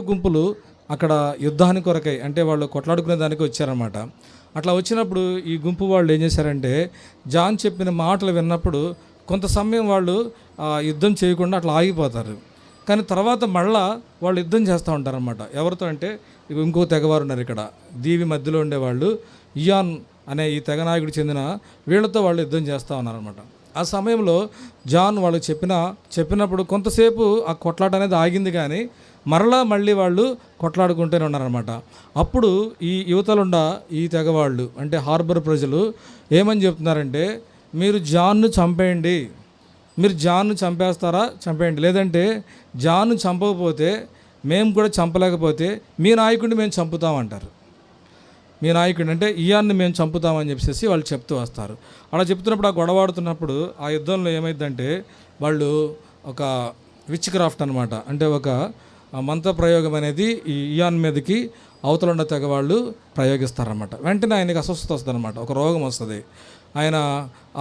గుంపులు అక్కడ యుద్ధానికి కొరకై అంటే వాళ్ళు కొట్లాడుకునే దానికి వచ్చారన్నమాట. అట్లా వచ్చినప్పుడు ఈ గుంపు వాళ్ళు ఏం చేశారంటే జాన్ చెప్పిన మాటలు విన్నప్పుడు కొంత సమయం వాళ్ళు యుద్ధం చేయకుండా అట్లా ఆగిపోతారు. కానీ తర్వాత మళ్ళా వాళ్ళు యుద్ధం చేస్తూ ఉంటారన్నమాట. ఎవరితో అంటే ఇంకో తెగవారు ఉన్నారు ఇక్కడ, దీవి మధ్యలో ఉండేవాళ్ళు ఇయాన్ అనే ఈ తెగ నాయకుడికి చెందిన వీళ్ళతో వాళ్ళు యుద్ధం చేస్తూ ఉన్నారన్నమాట. ఆ సమయంలో జాన్ వాళ్ళు చెప్పినప్పుడు కొంతసేపు ఆ కొట్లాట అనేది ఆగింది, కానీ మళ్ళీ వాళ్ళు కొట్లాడుకుంటూనే ఉన్నారనమాట. అప్పుడు ఈ యువతలుండ ఈ తెగవాళ్ళు అంటే హార్బర్ ప్రజలు ఏమని చెప్తున్నారంటే, మీరు జాన్ను చంపేయండి, మీరు జాన్ను చంపేస్తారా చంపేయండి, లేదంటే జాన్ను చంపకపోతే మేము కూడా చంపలేకపోతే మీ నాయకుడిని మేము చంపుతామంటారు. మీ నాయకుడిని అంటే ఇయాన్ని మేము చంపుతామని చెప్పేసి వాళ్ళు చెప్తూ వస్తారు. అలా చెప్తున్నప్పుడు ఆ గొడవాడుతున్నప్పుడు ఆ యుద్ధంలో ఏమైందంటే వాళ్ళు ఒక విచ్ క్రాఫ్ట్ అనమాట, అంటే ఒక మంత్ర ప్రయోగం అనేది ఈ ఇయాన్ మీదకి అవతలున్న తెగ వాళ్ళు ప్రయోగిస్తారన్నమాట. వెంటనే ఆయనకి అస్వస్థత వస్తుంది అనమాట, ఒక రోగం వస్తుంది. ఆయన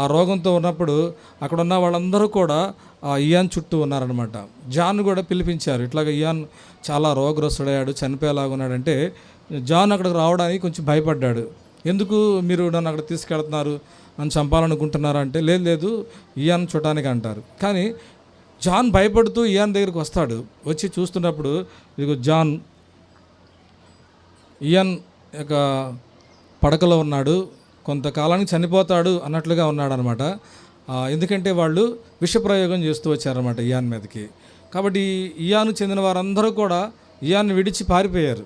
ఆ రోగంతో ఉన్నప్పుడు అక్కడ ఉన్న వాళ్ళందరూ కూడా ఆ ఇయాన్ చుట్టూ ఉన్నారనమాట. జాన్ కూడా పిలిపించారు, ఇట్లాగ ఇయాన్ చాలా రోగగ్రస్తుడయ్యాడు, చనిపోయేలాగా ఉన్నాడంటే జాన్ అక్కడికి రావడానికి కొంచెం భయపడ్డాడు. ఎందుకు మీరు నన్ను అక్కడ తీసుకెళ్తున్నారు, నన్ను చంపాలనుకుంటున్నారు అంటే లేదు ఇయాన్ చూడటానికి అంటారు. కానీ జాన్ భయపడుతూ ఇయాన్ దగ్గరికి వస్తాడు. వచ్చి చూస్తున్నప్పుడు ఇదిగో ఇయాన్ యొక్క పడకలో ఉన్నాడు, కొంతకాలానికి చనిపోతాడు అన్నట్లుగా ఉన్నాడు అనమాట. ఎందుకంటే వాళ్ళు విషప్రయోగం చేస్తూ వచ్చారన్నమాట ఇయాన్ మీదకి. కాబట్టి ఇయాను చెందిన వారందరూ కూడా ఇయాన్ని విడిచి పారిపోయారు,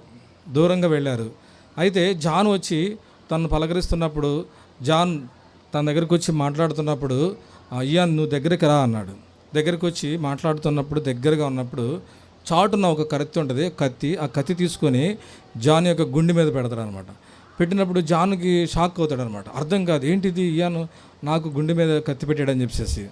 దూరంగా వెళ్ళారు. అయితే జాన్ వచ్చి తను పలకరిస్తున్నప్పుడు, జాన్ తన దగ్గరికి వచ్చి మాట్లాడుతున్నప్పుడు ఇయాన్ నువ్వు దగ్గరికి రా అన్నాడు. దగ్గరికి వచ్చి మాట్లాడుతున్నప్పుడు దగ్గరగా ఉన్నప్పుడు చాటున ఒక కత్తి ఉంటుంది, ఆ కత్తి తీసుకొని జాన్ యొక్క గుండె మీద పెడతాడు అనమాట. పెట్టినప్పుడు జాన్కి షాక్ అవుతాడు అనమాట. అర్థం కాదు, ఏంటిది ఇయాను నాకు గుండె మీద కత్తి పెట్టాడని చెప్పేసి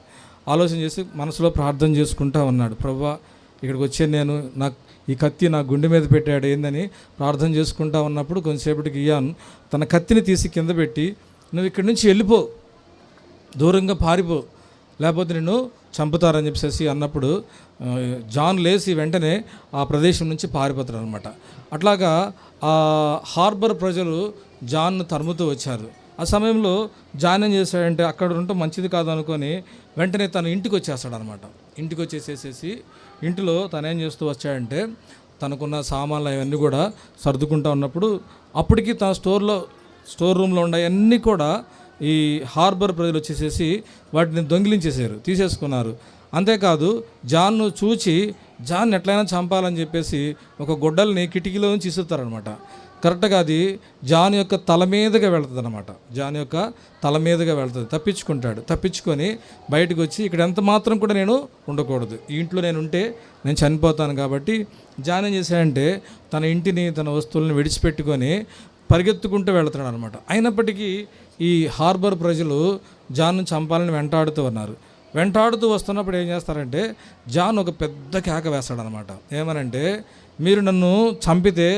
ఆలోచన చేసి మనసులో ప్రార్థన చేసుకుంటా ఉన్నాడు. ప్రభువా, ఇక్కడికి వచ్చే నేను నాకు ఈ కత్తి నా గుండె మీద పెట్టాడు ఏందని ప్రార్థన చేసుకుంటా ఉన్నప్పుడు కొంతసేపటికి ఇయాన్ తన కత్తిని తీసి కింద పెట్టి, నువ్వు ఇక్కడి నుంచి వెళ్ళిపో, దూరంగా పారిపో, లేకపోతే నిన్ను చంపుతారని చెప్పేసి అన్నప్పుడు జాన్ లేచి వెంటనే ఆ ప్రదేశం నుంచి పారిపోతారు అనమాట. అట్లాగా ఆ హార్బర్ ప్రజలు జాన్ను తరుముతూ వచ్చారు. ఆ సమయంలో జాన్ ఏం చేశాడంటే అక్కడ ఉంటే మంచిది కాదు అనుకొని వెంటనే తన ఇంటికి వచ్చేస్తాడు అనమాట. ఇంటికి వచ్చేసేసి ఇంటిలో తను ఏం చేస్తూ వచ్చాడంటే తనకున్న సామాన్లు అవన్నీ కూడా సర్దుకుంటూ ఉన్నప్పుడు అప్పటికి తన స్టోర్ రూమ్లో ఉండేవన్నీ కూడా ఈ హార్బర్ ప్రజలు వచ్చేసేసి వాటిని దొంగిలించేసారు, తీసేసుకున్నారు. అంతేకాదు జాన్ను చూచి జాన్ ఎట్లయినా చంపాలని చెప్పేసి ఒక గొడ్డల్ని కిటికీలో నుంచి ఇసురుతారనమాట. కరెక్ట్గా అది జాన్ యొక్క తల మీదుగా వెళ్తుంది అనమాట. జాన్ యొక్క తల మీదుగా వెళ్తుంది, తప్పించుకొని బయటకు వచ్చి ఇక్కడ ఎంత మాత్రం కూడా నేను ఉండకూడదు, ఈ ఇంట్లో నేను ఉంటే నేను చనిపోతాను. కాబట్టి జాన్ ఏం చేశాడంటే తన ఇంటిని తన వస్తువులను విడిచిపెట్టుకొని పరిగెత్తుకుంటూ వెళుతున్నాడు అనమాట. అయినప్పటికీ ఈ హార్బర్ ప్రజలు జాన్ను చంపాలని వెంటాడుతూ వస్తున్నప్పుడు ఏం చేస్తారంటే జాన్ ఒక పెద్ద కేక వేస్తాడనమాట. ఏమనంటే, మీరు నన్ను చంపితే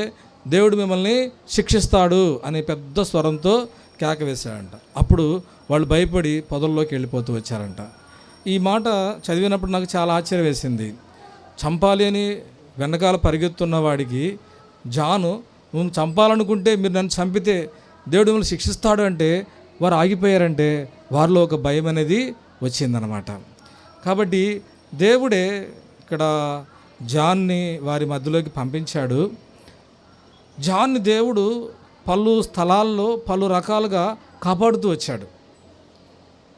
దేవుడు మిమ్మల్ని శిక్షిస్తాడు అనే పెద్ద స్వరంతో కేక వేశాడంట. అప్పుడు వాళ్ళు భయపడి పొదల్లోకి వెళ్ళిపోతూ వచ్చారంట. ఈ మాట చదివినప్పుడు నాకు చాలా ఆశ్చర్యం వేసింది. చంపాలి అని వెనకాల పరిగెత్తున్న వాడికి జాను, నువ్వు చంపాలనుకుంటే మీరు నన్ను చంపితే దేవుడు మిమ్మల్ని శిక్షిస్తాడు అంటే వారు ఆగిపోయారంటే వారిలో ఒక భయం అనేది వచ్చిందనమాట. కాబట్టి దేవుడే ఇక్కడ జాన్ని వారి మధ్యలోకి పంపించాడు. జాన్ని దేవుడు పలు స్థలాల్లో పలు రకాలుగా కాపాడుతూ వచ్చాడు.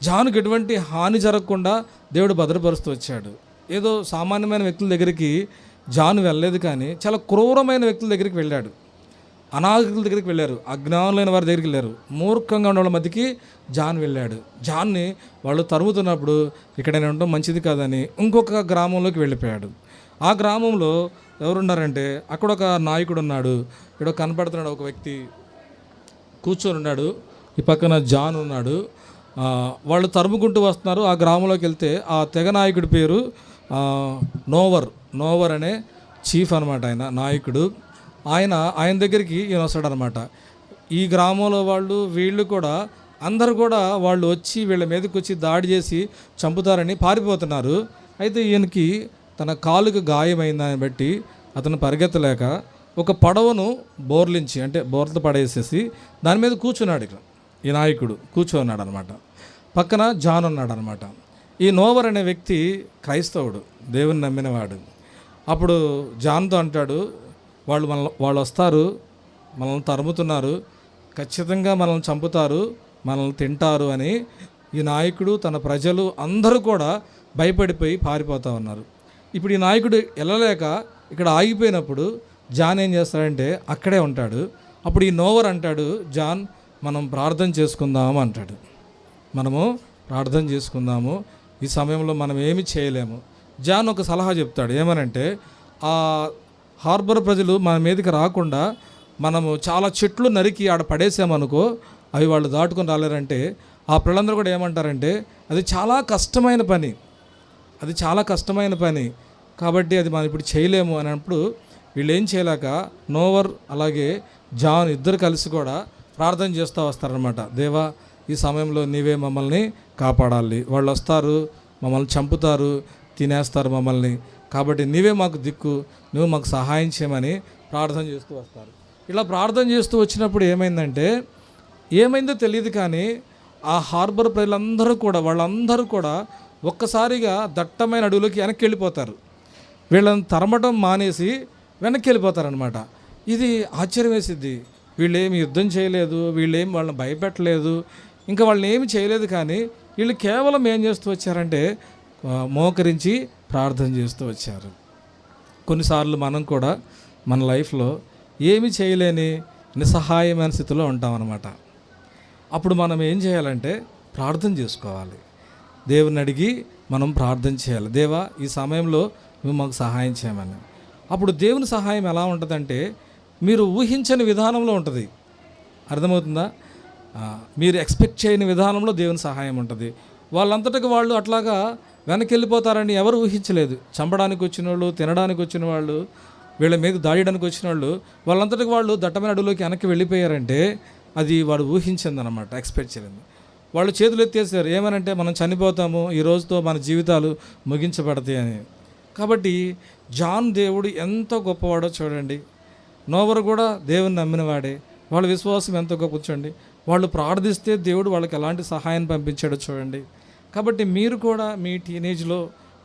జానుకి ఎటువంటి హాని జరగకుండా దేవుడు భద్రపరుస్తూ వచ్చాడు. ఏదో సామాన్యమైన వ్యక్తుల దగ్గరికి జాను వెళ్ళలేదు, కానీ చాలా క్రూరమైన వ్యక్తుల దగ్గరికి వెళ్ళాడు. అనాగరికుల దగ్గరికి వెళ్ళారు, అజ్ఞానులైన వారి దగ్గరికి వెళ్ళారు, మూర్ఖంగా ఉన్న వాళ్ళ మధ్యకి జాన్ వెళ్ళాడు. జాన్ని వాళ్ళు తరుముతున్నప్పుడు ఇక్కడ నేను ఉండడం మంచిది కాదని ఇంకొక గ్రామంలోకి వెళ్ళిపోయాడు. ఆ గ్రామంలో ఎవరున్నారంటే అక్కడ ఒక నాయకుడు ఉన్నాడు, ఇక్కడ కనపడుతున్నాడు ఒక వ్యక్తి కూర్చొని ఉన్నాడు, ఈ పక్కన జాన్ ఉన్నాడు. వాళ్ళు తరుముకుంటూ వస్తున్నారు. ఆ గ్రామంలోకి వెళ్తే ఆ తెగ నాయకుడి పేరు నోవర్ అనే చీఫ్ అనమాట, ఆయన నాయకుడు. ఆయన దగ్గరికి ఈయన వస్తాడనమాట. ఈ గ్రామంలో వీళ్ళు కూడా అందరూ కూడా వాళ్ళు వచ్చి వీళ్ళ మీదకి వచ్చి దాడి చేసి చంపుతారని పారిపోతున్నారు. అయితే ఈయనకి తన కాలుకు గాయమైందని బట్టి అతను పరిగెత్తలేక ఒక పడవను బోర్లించి, అంటే బోర్లతో పడేసేసి దాని మీద కూర్చున్నాడు. ఇక్కడ ఈ నాయకుడు కూర్చోన్నాడు అనమాట. పక్కన జాన్ ఉన్నాడు అనమాట. ఈ నోవర్ అనే వ్యక్తి క్రైస్తవుడు, దేవుని నమ్మినవాడు. అప్పుడు జాన్తో అంటాడు, వాళ్ళు వస్తారు, మనల్ని తరుముతున్నారు, ఖచ్చితంగా మనల్ని చంపుతారు, మనల్ని తింటారు అని ఈ నాయకుడు, తన ప్రజలు అందరూ కూడా భయపడిపోయి పారిపోతూ ఉన్నారు. ఇప్పుడు ఈ నాయకుడు వెళ్ళలేక ఇక్కడ ఆగిపోయినప్పుడు జాన్ ఏం చేస్తాడంటే అక్కడే ఉంటాడు. అప్పుడు ఈ నోవర్ అంటాడు, జాన్ మనం ప్రార్థన చేసుకుందాము అంటాడు. మనము ప్రార్థన చేసుకుందాము, ఈ సమయంలో మనం ఏమి చేయలేము. జాన్ ఒక సలహా చెప్తాడు, ఏమనంటే ఆ హార్బర్ ప్రజలు మన మీదకి రాకుండా మనము చాలా చెట్లు నరికి ఆడ పడేసామనుకో, అవి వాళ్ళు దాటుకొని రాలేరంటే ఆ ప్రజలందరూ కూడా ఏమంటారంటే అది చాలా కష్టమైన పని, కాబట్టి అది మనం ఇప్పుడు చేయలేము అన్నప్పుడు వీళ్ళు ఏం చేయలేక నోవర్ అలాగే జాన్ ఇద్దరు కలిసి కూడా ప్రార్థన చేస్తూ వస్తారనమాట. దేవా, ఈ సమయంలో నీవే మమ్మల్ని కాపాడాలి, వాళ్ళు వస్తారు, మమ్మల్ని చంపుతారు, తినేస్తారు మమ్మల్ని, కాబట్టి నీవే మాకు దిక్కు, నువ్వు మాకు సహాయం చేయమని ప్రార్థన చేస్తూ వస్తారు. ఇలా ప్రార్థన చేస్తూ వచ్చినప్పుడు ఏమైందో తెలియదు, కానీ ఆ హార్బర్ ప్రజలందరూ కూడా వాళ్ళందరూ కూడా ఒక్కసారిగా దట్టమైన అడవులోకి వెనక్కి వెళ్ళిపోతారు. వీళ్ళని తరమటం మానేసి వెనక్కి వెళ్ళిపోతారనమాట. ఇది ఆశ్చర్యం వేసిద్ది. వీళ్ళేమి యుద్ధం చేయలేదు, వీళ్ళేమి వాళ్ళని భయపెట్టలేదు, ఇంకా వాళ్ళని ఏమి చేయలేదు, కానీ వీళ్ళు కేవలం ఏం చేస్తూ వచ్చారంటే మోకరించి ప్రార్థన చేస్తూ వచ్చారు. కొన్నిసార్లు మనం కూడా మన లైఫ్లో ఏమి చేయలేని నిస్సహాయమైన స్థితిలో ఉంటామన్నమాట. అప్పుడు మనం ఏం చేయాలంటే ప్రార్థన చేసుకోవాలి, దేవుని అడిగి మనం ప్రార్థన చేయాలి. దేవా, ఈ సమయంలో నువ్వు మాకు సహాయం చేయమని. అప్పుడు దేవుని సహాయం ఎలా ఉంటుందంటే మీరు ఊహించని విధానంలో ఉంటుంది. అర్థమవుతుందా? మీరు ఎక్స్పెక్ట్ చేయని విధానంలో దేవుని సహాయం ఉంటుంది. వాళ్ళంతటికి వాళ్ళు అట్లాగా వెనక్కి వెళ్ళిపోతారని ఎవరు ఊహించలేదు. చంపడానికి వచ్చిన వాళ్ళు, తినడానికి వచ్చిన వాళ్ళు, వీళ్ళ మీద దాడియడానికి వచ్చిన వాళ్ళంతటికి వాళ్ళు దట్టమైన అడవులోకి వెనక్కి వెళ్ళిపోయారంటే అది వాడు ఊహించిందనమాట, ఎక్స్పెక్ట్ చేయలేదు. వాళ్ళు చేతులు ఎత్తేసారు, ఏమనంటే మనం చనిపోతాము, ఈ రోజుతో మన జీవితాలు ముగించబడతాయి అని. కాబట్టి జాన్ దేవుడు ఎంత గొప్పవాడో చూడండి. నోవరు కూడా దేవుని నమ్మినవాడే, వాళ్ళ విశ్వాసం ఎంత గొప్ప చూడండి. వాళ్ళు ప్రార్థిస్తే దేవుడు వాళ్ళకి ఎలాంటి సహాయం పంపించాడో చూడండి. కాబట్టి మీరు కూడా మీ టీనేజ్లో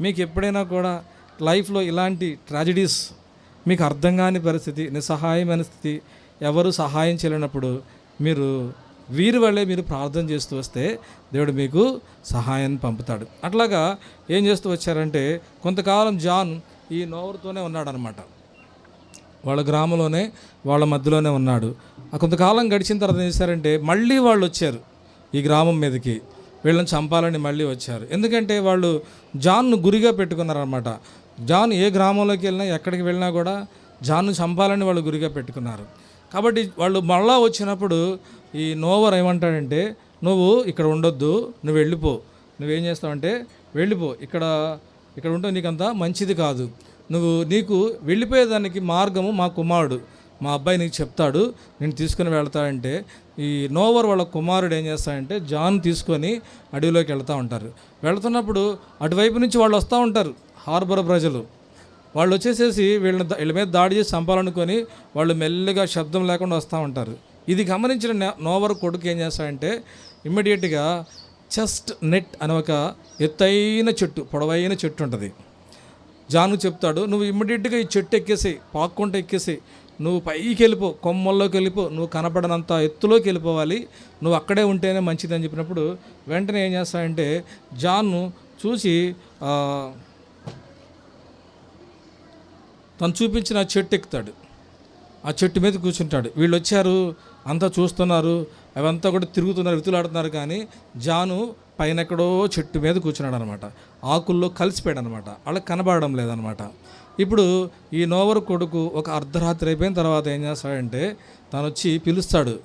మీకు ఎప్పుడైనా కూడా లైఫ్లో ఇలాంటి ట్రాజడీస్, మీకు అర్థం కాని పరిస్థితి, నిస్సహాయమైన స్థితి, ఎవరు సహాయం చేయలేనప్పుడు మీరు వీరి వల్లే మీరు ప్రార్థన చేస్తూ వస్తే దేవుడు మీకు సహాయాన్ని పంపుతాడు. అట్లాగా ఏం చేస్తూ వచ్చారంటే కొంతకాలం జాన్ ఈ నోవరుతోనే ఉన్నాడనమాట. వాళ్ళ గ్రామంలోనే, వాళ్ళ మధ్యలోనే ఉన్నాడు. కొంతకాలం గడిచిన తర్వాత ఏం చేశారంటే మళ్ళీ వాళ్ళు వచ్చారు ఈ గ్రామం మీదకి, వీళ్ళని చంపాలని మళ్ళీ వచ్చారు. ఎందుకంటే వాళ్ళు జాన్ను గురిగా పెట్టుకున్నారనమాట. జాన్ ఏ గ్రామంలోకి వెళ్ళినా, ఎక్కడికి వెళ్ళినా కూడా జాన్ను చంపాలని వాళ్ళు గురిగా పెట్టుకున్నారు. కాబట్టి వాళ్ళు మళ్ళా వచ్చినప్పుడు ఈ నోవర్ ఏమంటాడంటే నువ్వు ఇక్కడ ఉండొద్దు, నువ్వు వెళ్ళిపో, నువ్వేం చేస్తావంటే వెళ్ళిపో, ఇక్కడ ఉంటే నీకంత మంచిది కాదు, నీకు వెళ్ళిపోయేదానికి మార్గము మా కుమారుడు, మా అబ్బాయి నీకు చెప్తాడు, నేను తీసుకుని వెళ్తాడంటే ఈ నోవర్ వాళ్ళ కుమారుడు ఏం చేస్తాడంటే జాన్ తీసుకొని అడవిలోకి వెళ్తూ ఉంటారు. వెళ్తున్నప్పుడు అటువైపు నుంచి వాళ్ళు వస్తూ ఉంటారు, హార్బర్ ప్రజలు. వాళ్ళు వచ్చేసేసి వీళ్ళ మీద దాడి చేసి చంపాలనుకొని వాళ్ళు మెల్లగా శబ్దం లేకుండా వస్తూ ఉంటారు. ఇది గమనించిన నోవర్ కొడుకు ఏం చేస్తాడంటే ఇమ్మీడియట్గా చెస్ట్ నెట్ అనే ఒక ఎత్తైన చెట్టు, పొడవైన చెట్టు ఉంటుంది. జాను చెప్తాడు, నువ్వు ఇమ్మీడియట్గా ఈ చెట్టు ఎక్కేసేయి, పాక్కుంటూ ఎక్కేసేయి, నువ్వు పైకి వెళ్ళిపో, కొమ్మల్లోకి వెళ్ళిపో, నువ్వు కనపడనంత ఎత్తులోకి వెళ్ళిపోవాలి, నువ్వు అక్కడే ఉంటేనే మంచిదని చెప్పినప్పుడు వెంటనే ఏం చేస్తాడంటే జాన్ను చూసి తను చూపించిన చెట్టు ఎక్కుతాడు, ఆ చెట్టు మీద కూర్చుంటాడు. వీళ్ళు వచ్చారు, అంతా చూస్తున్నారు, అవంతా కూడా తిరుగుతున్నారు, వితులాడుతున్నారు, కానీ జాను పైన ఎక్కడో చెట్టు మీద కూర్చున్నాడు అనమాట. ఆకుల్లో కలిసిపోయాడు అనమాట, వాళ్ళకి కనబడడం లేదనమాట. ఇప్పుడు ఈ నోవరు కొడుకు ఒక అర్ధరాత్రి అయిపోయిన తర్వాత ఏం చేస్తాడంటే తను వచ్చి పిలుస్తాడు,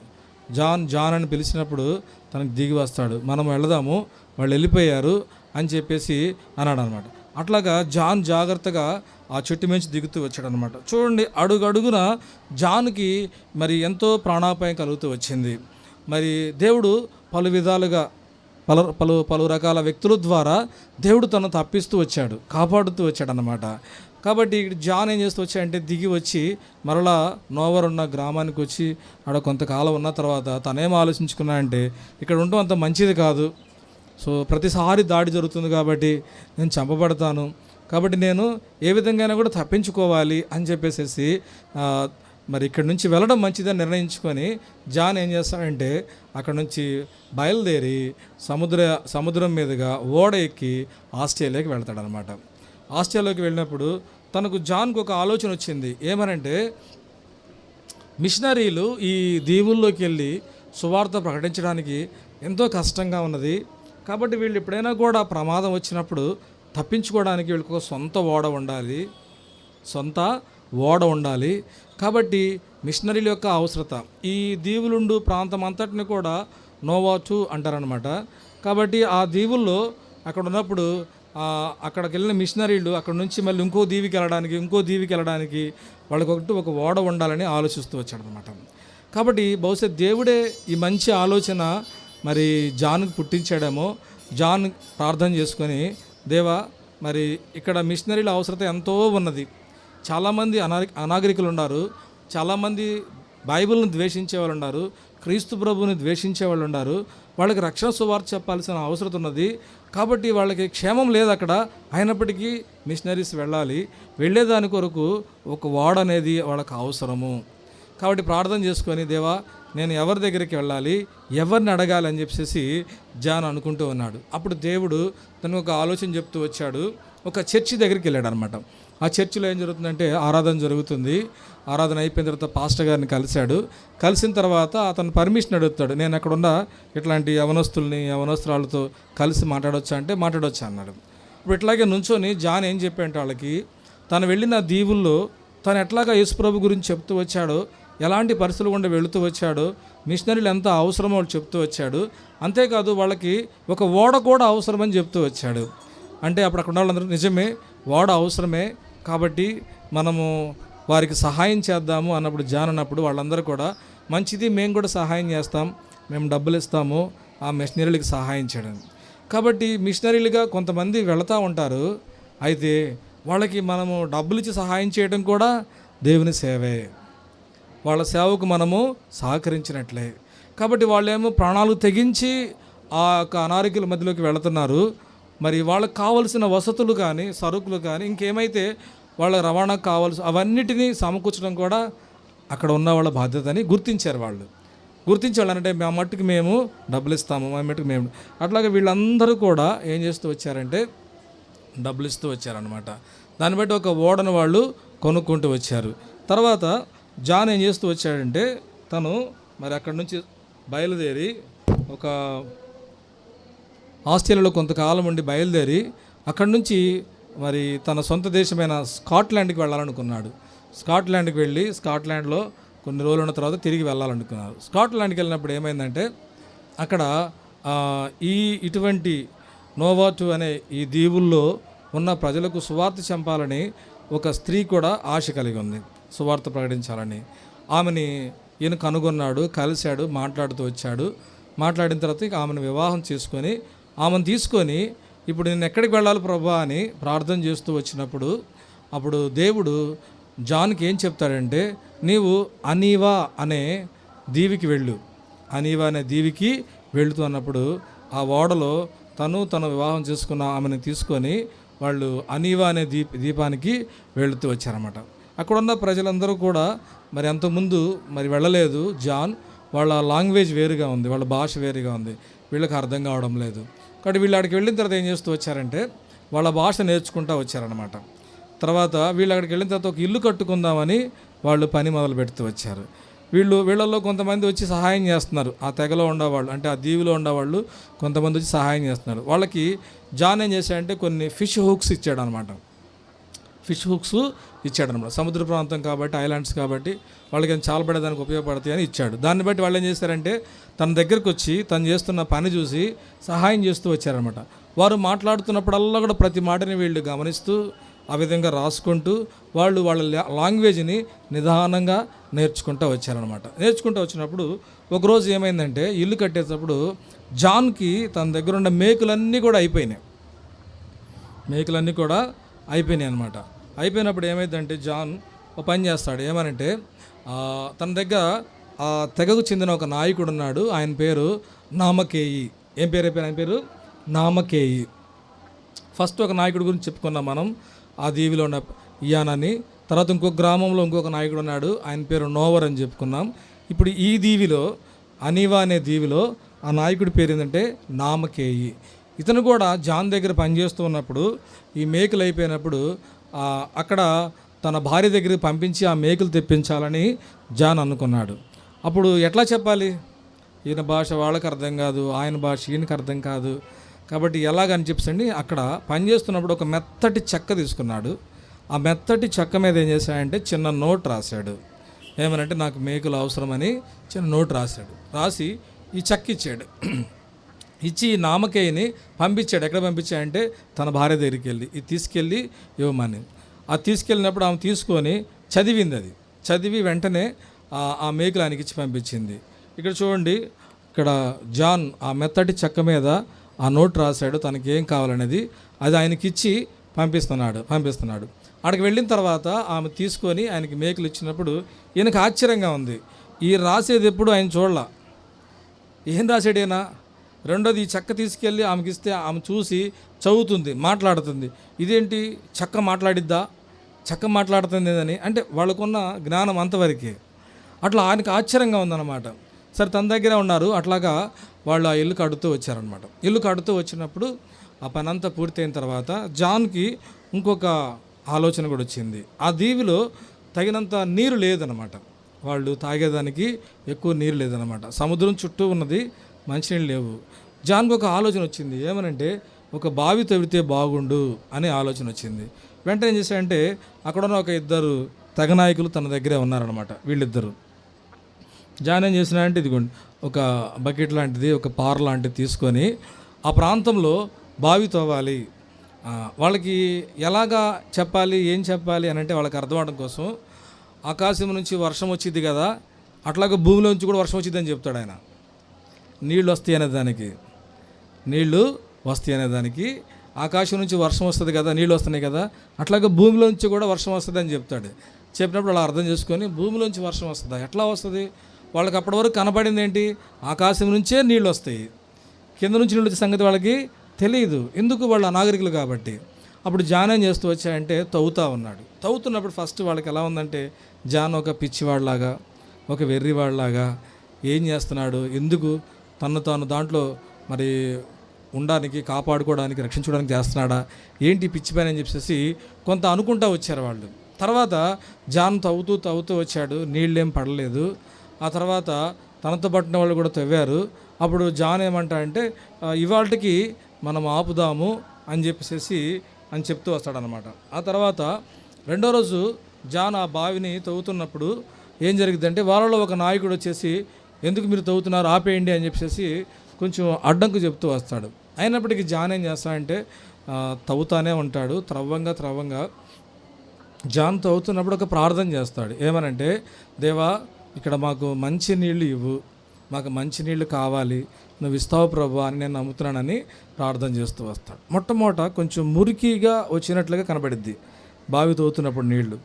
జాన్ అని పిలిచినప్పుడు తనకు దిగి వస్తాడు, మనం వెళదాము, వాళ్ళు వెళ్ళిపోయారు అని చెప్పేసి అన్నాడు అనమాట. అట్లాగా జాన్ జాగ్రత్తగా ఆ చెట్టు మించి దిగుతూ వచ్చాడనమాట. చూడండి, అడుగడుగున జాన్కి మరి ఎంతో ప్రాణాపాయం కలుగుతూ వచ్చింది. మరి దేవుడు పలు విధాలుగా పలు రకాల వ్యక్తుల ద్వారా దేవుడు తను తప్పిస్తూ వచ్చాడు, కాపాడుతూ వచ్చాడనమాట. కాబట్టి ఇక్కడ జాన్ ఏం చేస్తూ వచ్చాయంటే దిగి వచ్చి మరలా నోవర్ ఉన్న గ్రామానికి వచ్చి ఆడ కొంతకాలం ఉన్న తర్వాత తనేం ఆలోచించుకున్నా అంటే ఇక్కడ ఉండడం అంత మంచిది కాదు. సో ప్రతిసారి దాడి జరుగుతుంది కాబట్టి నేను చంపబడతాను, కాబట్టి నేను ఏ విధంగానే కూడా తప్పించుకోవాలి అని చెప్పేసి మరి ఇక్కడి నుంచి వెళ్ళడం మంచిదని నిర్ణయించుకొని జాన్ ఏం చేస్తాడంటే అక్కడ నుంచి బయలుదేరి సముద్రం మీదుగా ఓడ ఎక్కి ఆస్ట్రేలియాకి వెళ్తాడనమాట. ఆస్ట్రేలియాకి వెళ్ళినప్పుడు తనకు జాన్కు ఒక ఆలోచన వచ్చింది. ఏమనంటే మిషనరీలు ఈ దీవుల్లోకి వెళ్ళి సువార్త ప్రకటించడానికి ఎంతో కష్టంగా ఉన్నది. కాబట్టి వీళ్ళు ఎప్పుడైనా కూడా ప్రమాదం వచ్చినప్పుడు తప్పించుకోవడానికి వీళ్ళకి ఒక సొంత ఓడ ఉండాలి. కాబట్టి మిషనరీల యొక్క అవసరత ఈ దీవులుండు ప్రాంతం అంతటిని కూడా నోవాటు అంటారనమాట. కాబట్టి ఆ దీవుల్లో అక్కడ ఉన్నప్పుడు అక్కడికి వెళ్ళిన మిషనరీలు అక్కడ నుంచి మళ్ళీ ఇంకో దీవికి వెళ్ళడానికి వాళ్ళకొకటి ఒక ఓడ ఉండాలని ఆలోచిస్తూ వచ్చాడనమాట. కాబట్టి బహుశా దేవుడే ఈ మంచి ఆలోచన మరి జాన్కి పుట్టించాడేమో. జాన్ ప్రార్థన చేసుకొని, దేవా మరి ఇక్కడ మిషనరీల అవసరత ఎంతో ఉన్నది, చాలామంది అనాగరికులు ఉన్నారు, చాలామంది బైబిల్ని ద్వేషించే వాళ్ళు ఉన్నారు, క్రీస్తు ప్రభువుని ద్వేషించే వాళ్ళు ఉన్నారు, వాళ్ళకి రక్షణ సువార్త చెప్పాల్సిన అవసరం ఉన్నది. కాబట్టి వాళ్ళకి క్షేమం లేదు అక్కడ. అయినప్పటికీ మిషనరీస్ వెళ్ళేదాని కొరకు ఒక ఓడ అనేది వాళ్ళకి అవసరము. కాబట్టి ప్రార్థన చేసుకొని, దేవా నేను ఎవరి దగ్గరికి వెళ్ళాలి, ఎవరిని అడగాలి అని చెప్పేసి జాన్ అనుకుంటూ ఉన్నాడు. అప్పుడు దేవుడు తనకు ఒక ఆలోచన చెప్తూ వచ్చాడు. ఒక చర్చి దగ్గరికి వెళ్ళాడు అనమాట. ఆ చర్చిలో ఏం జరుగుతుందంటే ఆరాధన జరుగుతుంది. ఆరాధన అయిపోయిన తర్వాత పాస్టర్ గారిని కలిసిన తర్వాత అతను పర్మిషన్ అడుగుతాడు. నేను అక్కడ ఉన్న ఇట్లాంటి యవనస్తురాలతో కలిసి మాట్లాడొచ్చా అంటే మాట్లాడొచ్చా అన్నాడు. ఇప్పుడు ఇట్లాగే నుంచొని జాన్ ఏం చెప్పాడంటే వాళ్ళకి తను వెళ్ళిన దీవుల్లో తను ఎట్లాగా యేసుప్రభు గురించి చెప్తూ వచ్చాడో, ఎలాంటి పరిస్థితులు గుండా వెళుతూ వచ్చాడో, మిషనరీలు ఎంత అవసరమో వాళ్ళు చెప్తూ వచ్చాడు. అంతేకాదు వాళ్ళకి ఒక ఓడ కూడా అవసరమని చెప్తూ వచ్చాడు. అంటే అప్పుడు అక్కడ ఉన్న వాళ్ళందరూ నిజమే ఓడ అవసరమే, కాబట్టి మనము వారికి సహాయం చేద్దాము అన్నప్పుడు జాన్ అన్నప్పుడు వాళ్ళందరూ కూడా మంచిది, మేము కూడా సహాయం చేస్తాం, మేము డబ్బులు ఇస్తాము ఆ మిషనరీలకు సహాయం చేయడం. కాబట్టి మిషనరీలుగా కొంతమంది వెళుతూ ఉంటారు. అయితే వాళ్ళకి మనము డబ్బులు ఇచ్చి సహాయం చేయడం కూడా దేవుని సేవే, వాళ్ళ సేవకు మనము సహకరించినట్లే. కాబట్టి వాళ్ళేమో ప్రాణాలు తెగించి ఆ యొక్క అనారోగ్యాల మధ్యలోకి వెళుతున్నారు. మరి వాళ్ళకి కావలసిన వసతులు కానీ సరుకులు కానీ ఇంకేమైతే వాళ్ళ రవాణాకు కావాల్సి అవన్నిటినీ సమకూర్చడం కూడా అక్కడ ఉన్న వాళ్ళ బాధ్యత అని గుర్తించారు వాళ్ళు. గుర్తించాలంటే మా మట్టుకు మేము డబ్బులు ఇస్తాము, మా మట్టుకు మేము అట్లాగే వీళ్ళందరూ కూడా ఏం చేస్తూ వచ్చారంటే డబ్బులు ఇస్తూ వచ్చారనమాట. దాన్ని బట్టి ఒక ఓడను వాళ్ళు కొనుక్కుంటూ వచ్చారు. తర్వాత జాన్ ఏం చేస్తూ వచ్చాడంటే తను మరి అక్కడి నుంచి బయలుదేరి ఒక ఆస్ట్రేలియాలో కొంతకాలం ఉండి బయలుదేరి అక్కడి నుంచి మరి తన సొంత దేశమైన స్కాట్లాండ్కి వెళ్ళాలనుకున్నాడు. స్కాట్లాండ్కి వెళ్ళి స్కాట్లాండ్లో కొన్ని రోజులు ఉన్న తర్వాత తిరిగి వెళ్ళాలనుకున్నారు. స్కాట్లాండ్కి వెళ్ళినప్పుడు ఏమైందంటే అక్కడ ఇటువంటి నోవాటు అనే ఈ దీవుల్లో ఉన్న ప్రజలకు సువార్త చంపాలని ఒక స్త్రీ కూడా ఆశ కలిగి ఉంది, సువార్త ప్రకటించాలని. ఆమెని ఈయన కనుగొన్నాడు, కలిశాడు, మాట్లాడుతూ వచ్చాడు. మాట్లాడిన తర్వాత ఇక ఆమెను వివాహం చేసుకొని ఆమెను తీసుకొని ఇప్పుడు నేను ఎక్కడికి వెళ్ళాలి ప్రభా అని ప్రార్థన చేస్తూ వచ్చినప్పుడు అప్పుడు దేవుడు జాన్కి ఏం చెప్తాడంటే, నీవు అనీవా అనే దీవికి వెళ్ళు. అనీవా అనే దీవికి వెళుతూ అన్నప్పుడు ఆ ఓడలో తను వివాహం చేసుకున్న ఆమెను తీసుకొని వాళ్ళు అనీవా అనే దీపానికి వెళుతూ వచ్చారన్నమాట. అక్కడున్న ప్రజలందరూ కూడా మరి అంతకుముందు మరి వెళ్ళలేదు. జాన్ వాళ్ళ లాంగ్వేజ్ వేరుగా ఉంది, వాళ్ళ భాష వేరుగా ఉంది, వీళ్ళకి అర్థం కావడం లేదు. కాబట్టి వీళ్ళు అక్కడికి వెళ్ళిన తర్వాత ఏం చేస్తూ వచ్చారంటే వాళ్ళ భాష నేర్చుకుంటూ వచ్చారనమాట. తర్వాత వీళ్ళు అక్కడికి వెళ్ళిన తర్వాత ఒక ఇల్లు కట్టుకుందామని వాళ్ళు పని మొదలు పెడుతూ వచ్చారు. వీళ్ళల్లో కొంతమంది వచ్చి సహాయం చేస్తున్నారు. ఆ తెగలో ఉండేవాళ్ళు అంటే ఆ దీవిలో ఉండేవాళ్ళు కొంతమంది వచ్చి సహాయం చేస్తున్నారు. వాళ్ళకి జాన్ ఏం చేశాడంటే కొన్ని ఫిష్ హుక్స్ ఇచ్చాడనమాట. సముద్ర ప్రాంతం కాబట్టి, ఐలాండ్స్ కాబట్టి వాళ్ళకి చాలా పడేదానికి ఉపయోగపడతాయి అని ఇచ్చాడు. దాన్ని బట్టి వాళ్ళు ఏం చేశారంటే తన దగ్గరకు వచ్చి తను చేస్తున్న పని చూసి సహాయం చేస్తూ వచ్చారనమాట. వారు మాట్లాడుతున్నప్పుడల్లా కూడా ప్రతి మాటని వీళ్ళు గమనిస్తూ ఆ విధంగా రాసుకుంటూ వాళ్ళ లాంగ్వేజ్ని నిదానంగా నేర్చుకుంటూ వచ్చారనమాట. నేర్చుకుంటూ వచ్చినప్పుడు ఒకరోజు ఏమైందంటే ఇల్లు కట్టేటప్పుడు జాన్కి తన దగ్గర ఉన్న మేకులన్నీ కూడా అయిపోయినాయి అనమాట. అయిపోయినప్పుడు ఏమైందంటే జాన్ ఒక పని చేస్తాడు. ఏమనంటే తన దగ్గర ఆ తెగకు చెందిన ఒక నాయకుడు ఉన్నాడు. ఆయన పేరు నామకేయి. ఏం పేరు అయిపోయిన ఆయన పేరు? నామకేయి. ఫస్ట్ ఒక నాయకుడి గురించి చెప్పుకున్నాం మనం, ఆ దీవిలో ఉన్న ఇయానని. తర్వాత ఇంకొక గ్రామంలో ఇంకొక నాయకుడు ఉన్నాడు, ఆయన పేరు నోవర్ అని చెప్పుకున్నాం. ఇప్పుడు ఈ దీవిలో, అనీవా అనే దీవిలో ఆ నాయకుడి పేరు ఏంటంటే నామకేయి. ఇతను కూడా జాన్ దగ్గర పనిచేస్తూ ఉన్నప్పుడు ఈ మేకులు అయిపోయినప్పుడు అక్కడ తన భార్య దగ్గరికి పంపించి ఆ మేకులు తెప్పించాలని జాన్ అనుకున్నాడు. అప్పుడు ఎట్లా చెప్పాలి? ఈయన భాష వాళ్ళకి అర్థం కాదు, ఆయన భాష ఈయనకి అర్థం కాదు. కాబట్టి ఎలాగని చెప్పండి, అక్కడ పనిచేస్తున్నప్పుడు ఒక మెత్తటి చెక్క తీసుకున్నాడు. ఆ మెత్తటి చెక్క మీద ఏం చేశాడంటే చిన్న నోట్ రాశాడు. ఏమనంటే నాకు మేకులు అవసరమని చిన్న నోట్ రాశాడు. రాసి ఈ చెక్క ఇచ్చాడు. ఇచ్చి ఈ నామకేయిని పంపించాడు. ఎక్కడ పంపించాడంటే తన భార్య దగ్గరికి వెళ్ళి ఇది తీసుకెళ్ళి ఇవ్వమని. అది తీసుకెళ్ళినప్పుడు ఆమె తీసుకొని చదివింది. అది చదివి వెంటనే ఆ మేకులు ఆయనకి ఇచ్చి పంపించింది. ఇక్కడ చూడండి, ఇక్కడ జాన్ ఆ మెత్తటి చెక్క మీద ఆ నోట్ రాశాడు తనకి ఏం కావాలనేది. అది ఆయనకి ఇచ్చి పంపిస్తున్నాడు. అక్కడికి వెళ్ళిన తర్వాత ఆమె తీసుకొని ఆయనకి మేకులు ఇచ్చినప్పుడు ఈయనకు ఆశ్చర్యంగా ఉంది. ఈ రాసేది ఎప్పుడు ఆయన చూడలా. ఏం రాశాడైనా? రెండోది ఈ చెక్క తీసుకెళ్ళి ఆమెకి ఇస్తే ఆమె చూసి చదువుతుంది, మాట్లాడుతుంది. ఇదేంటి చెక్క మాట్లాడిద్దా? చెక్క మాట్లాడుతుంది అని అంటే వాళ్ళకున్న జ్ఞానం అంతవరకే. అట్లా ఆయనకు ఆశ్చర్యంగా ఉందన్నమాట. సరే తన దగ్గర ఉన్నారు. అట్లాగా వాళ్ళు ఆ ఇల్లు కడుతూ వచ్చారనమాట. ఇల్లు కడుతూ వచ్చినప్పుడు ఆ పని అంతా పూర్తయిన తర్వాత జాన్కి ఇంకొక ఆలోచన కూడా వచ్చింది. ఆ దీవిలో తగినంత నీరు లేదనమాట. వాళ్ళు తాగేదానికి ఎక్కువ నీరు లేదనమాట. సముద్రం చుట్టూ ఉన్నది, మంచినీళ్ళు లేవు. జాన్కి ఒక ఆలోచన వచ్చింది. ఏమనంటే ఒక బావి తవ్వితే బాగుండు అనే ఆలోచన వచ్చింది. వెంటనే ఏం చేశాడంటే అక్కడున్న ఒక ఇద్దరు తెగ నాయకులు తన దగ్గరే ఉన్నారనమాట. వీళ్ళిద్దరు జాన్ ఏం చేసినాడంటే ఇదిగోండి ఒక బకెట్ లాంటిది, ఒక పార లాంటిది తీసుకొని ఆ ప్రాంతంలో బావి తవ్వాలి. వాళ్ళకి ఎలాగా చెప్పాలి, ఏం చెప్పాలి అని అంటే వాళ్ళకి అర్థం అవడం కోసం ఆకాశం నుంచి వర్షం వచ్చింది కదా, అట్లాగే భూమిలోంచి కూడా వర్షం వచ్చిందని చెప్తాడు ఆయన. నీళ్ళు వస్తాయి అనేదానికి ఆకాశం నుంచి వర్షం వస్తుంది కదా, నీళ్ళు వస్తున్నాయి కదా, అట్లాగే భూమిలోంచి కూడా వర్షం వస్తుంది అని చెప్తాడు. చెప్పినప్పుడు అలా అర్థం చేసుకొని భూమిలోంచి వర్షం వస్తుందా? ఎట్లా వస్తుంది? వాళ్ళకి అప్పటి వరకు కనపడింది ఏంటి? ఆకాశం నుంచే నీళ్ళు వస్తాయి, కింద నుంచి నీళ్ళు వచ్చే సంగతి వాళ్ళకి తెలియదు. ఎందుకు? వాళ్ళు అనాగరికులు కాబట్టి. అప్పుడు జాన్ ఏం చేస్తూ వచ్చాయంటే తవ్వుతున్నప్పుడు ఫస్ట్ వాళ్ళకి ఎలా ఉందంటే జాన్ ఒక పిచ్చివాడిలాగా, ఒక వెర్రివాడిలాగా ఏం చేస్తున్నాడు, ఎందుకు తాను దాంట్లో మరి ఉండడానికి, కాపాడుకోవడానికి, రక్షించుకోవడానికి చేస్తున్నాడా, ఏంటి పిచ్చి పని అని చెప్పేసి కొంత అనుకుంటూ వచ్చారు వాళ్ళు. తర్వాత జాన్ తవ్వుతూ వచ్చాడు, నీళ్ళేం పడలేదు. ఆ తర్వాత తనతో పట్టిన వాళ్ళు కూడా తవ్వారు. అప్పుడు జాన్ ఏమంటాడంటే ఇవాళకి మనం ఆపుదాము అని చెప్తూ వస్తాడనమాట. ఆ తర్వాత రెండో రోజు జాన్ ఆ బావిని తవ్వుతున్నప్పుడు ఏం జరిగిందంటే వాళ్ళలో ఒక నాయకుడు వచ్చేసి ఎందుకు మీరు తవ్వుతున్నారు, ఆపేయండి అని చెప్పేసి కొంచెం అడ్డంకు చెప్తూ వస్తాడు. అయినప్పటికీ జాన్ ఏం చేస్తాడంటే తవ్వుతానే ఉంటాడు. త్రవ్వంగా జాన్ తవ్వుతున్నప్పుడు ఒక ప్రార్థన చేస్తాడు. ఏమనంటే దేవా, ఇక్కడ మాకు మంచి నీళ్ళు ఇవ్వు, మాకు మంచి నీళ్ళు కావాలి, నువ్వు ఇస్తావు ప్రభువా అని నేను నమ్ముతున్నానని ప్రార్థన చేస్తూ వస్తాడు. మొట్టమొదట కొంచెం మురికిగా వచ్చినట్లుగా కనబడిద్ది బావి తవ్వుతున్నప్పుడు నీళ్లు.